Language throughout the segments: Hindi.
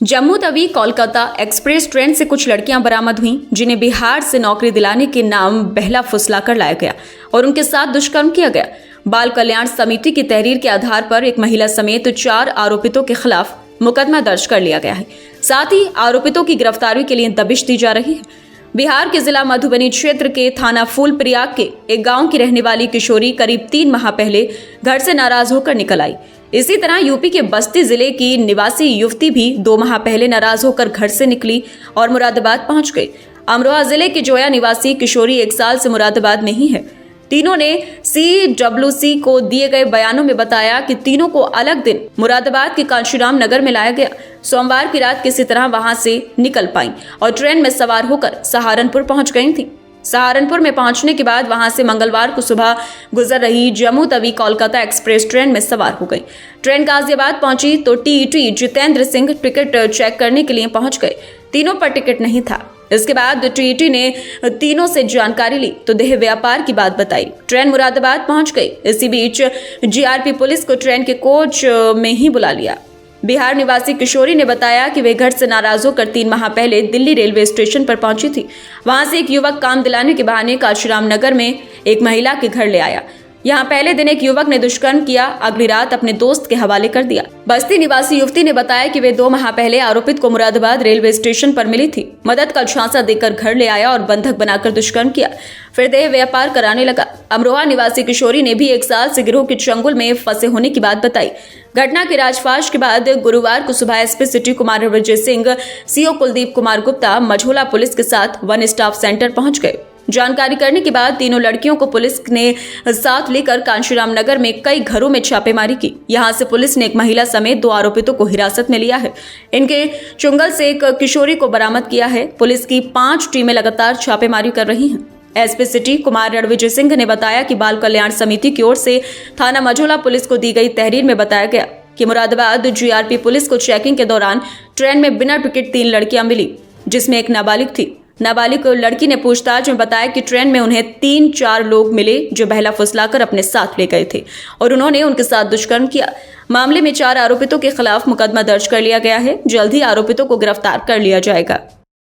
जम्मू तवी कोलकाता एक्सप्रेस ट्रेन से कुछ लड़कियां बरामद हुईं जिन्हें बिहार से नौकरी दिलाने के नाम बहला फुसलाकर लाया गया और उनके साथ दुष्कर्म किया गया। बाल कल्याण समिति की तहरीर के आधार पर एक महिला समेत 4 आरोपितों के खिलाफ मुकदमा दर्ज कर लिया गया है। साथ ही आरोपितों की गिरफ्तारी के लिए दबिश दी जा रही है। बिहार के जिला मधुबनी क्षेत्र के थाना फूलप्रयाग के एक गांव की रहने वाली किशोरी करीब 3 माह पहले घर से नाराज होकर निकल आई। इसी तरह यूपी के बस्ती जिले की निवासी युवती भी 2 माह पहले नाराज होकर घर से निकली और मुरादाबाद पहुंच गई। अमरोहा जिले की जोया निवासी किशोरी 1 साल से मुरादाबाद में ही है। तीनों ने CWC को दिए गए बयानों में बताया कि तीनों को अलग दिन मुरादाबाद के कांशीराम नगर में लाया गया। सोमवार की रात किसी तरह वहां से निकल पाई और ट्रेन में सवार होकर सहारनपुर पहुंच गई थी। सहारनपुर में पहुंचने के बाद वहां से मंगलवार को सुबह गुजर रही जम्मू तवी कोलकाता एक्सप्रेस ट्रेन में सवार हो गई। ट्रेन गाजियाबाद पहुंची तो TT Jitendra Singh ticket check करने के लिए पहुंच गए। तीनों पर टिकट नहीं था। इसके बाद TT ने तीनों से जानकारी ली तो देह व्यापार की बात बताई। ट्रेन मुरादाबाद पहुंच गई। इसी बीच GRP पुलिस को ट्रेन के कोच में ही बुला लिया। बिहार निवासी किशोरी ने बताया कि वे घर से नाराज होकर 3 माह पहले दिल्ली रेलवे स्टेशन पर पहुंची थी। वहां से एक युवक काम दिलाने के बहाने कांशीराम नगर में एक महिला के घर ले आया। यहाँ पहले दिन एक युवक ने दुष्कर्म किया, अगली रात अपने दोस्त के हवाले कर दिया। बस्ती निवासी युवती ने बताया कि वे 2 माह पहले आरोपित को मुरादाबाद रेलवे स्टेशन पर मिली थी। मदद का झांसा देकर घर ले आया और बंधक बनाकर दुष्कर्म किया, फिर देह व्यापार कराने लगा। अमरोहा निवासी किशोरी ने भी 1 साल से गिरोह के चंगुल में फंसे होने की बात बताई। घटना के राजफाश के बाद गुरुवार को सुबह SP city Kumar Vijay Singh, CO Kuldeep Kumar Gupta Majhola police के साथ 1 स्टाफ सेंटर पहुंच गए। जानकारी करने के बाद तीनों लड़कियों को पुलिस ने साथ लेकर कांशीराम नगर में कई घरों में छापेमारी की। यहां से पुलिस ने एक महिला समेत 2 आरोपितों को हिरासत में लिया है। इनके चुंगल से एक किशोरी को बरामद किया है। पुलिस की 5 टीमें लगातार छापेमारी कर रही हैं। SP सिटी कुमार रणविजय सिंह ने बताया कि बाल कल्याण समिति की ओर से थाना मझोला पुलिस को दी गई तहरीर में बताया गया कि मुरादाबाद GRP पुलिस को चेकिंग के दौरान ट्रेन में बिना टिकट 3 लड़कियां मिली, जिसमें एक नाबालिग थी। नाबालिग लड़की ने पूछताछ में बताया कि ट्रेन में उन्हें 3-4 लोग मिले जो बहला फुसलाकर अपने साथ ले गए थे और उन्होंने उनके साथ दुष्कर्म किया। मामले में 4 आरोपितों के खिलाफ मुकदमा दर्ज कर लिया गया है। जल्द ही आरोपितों को गिरफ्तार कर लिया जाएगा।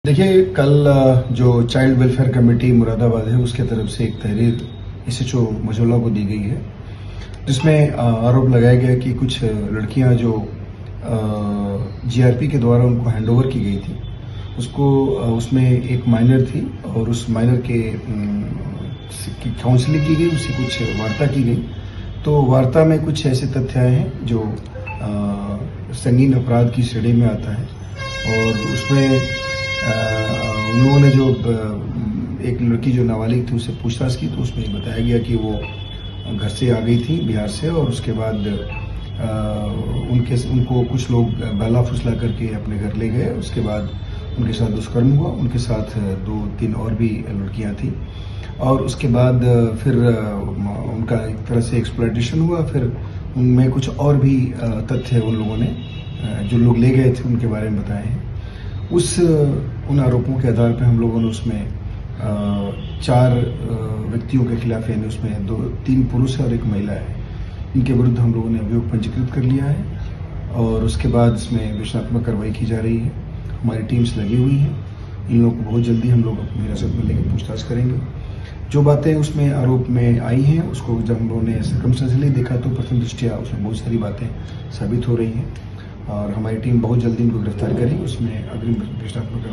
देखिए, कल जो चाइल्ड वेलफेयर कमेटी मुरादाबाद है उसके तरफ से एक तहरीर SHO मझोला को दी गई है, जिसमें आरोप लगाया गया कि कुछ लड़कियां जो GRP के द्वारा उनको हैंडओवर की गई थी, उसमें एक माइनर थी और उस माइनर के काउंसलिंग की गई, उससे कुछ वार्ता की गई। तो वार्ता में कुछ ऐसे तथ्य आए हैं जो संगीन अपराध की श्रेणी में आता है और उसमें उन लोगों ने जो एक लड़की जो नाबालिग थी उससे पूछताछ की तो उसमें बताया गया कि वो घर से आ गई थी बिहार से और उसके बाद उनको कुछ लोग बहला फुसला करके अपने घर ले गए। उसके बाद उनके साथ दुष्कर्म हुआ। उनके साथ 2-3 और भी लड़कियां थी और उसके बाद फिर उनका एक तरह से एक्सप्लॉयटेशन हुआ। फिर उनमें कुछ और भी तथ्य उन लोगों ने जो लोग ले गए थे उनके बारे में बताए हैं। उन आरोपों के आधार पर हम लोगों ने उसमें 4 व्यक्तियों के खिलाफ, यानी उसमें 3 पुरुष और 1 महिला है, इनके विरुद्ध हम लोगों ने अभियोग पंजीकृत कर लिया है और उसके बाद इसमें विवेचनात्मक कार्रवाई की जा रही है। हमारी टीम्स लगी हुई हैं। इन लोगों को बहुत जल्दी हम लोग अपनी हिरासत में लेकर पूछताछ करेंगे। जो बातें उसमें आरोप में आई हैं उसको जब हम लोगों ने सर्कमस्टेंशियली देखा तो प्रथम दृष्टया उसमें बहुत सारी बातें साबित हो रही हैं और हमारी टीम बहुत जल्दी उनको गिरफ्तार करेगी। उसमें अग्रिम विवेचनात्मक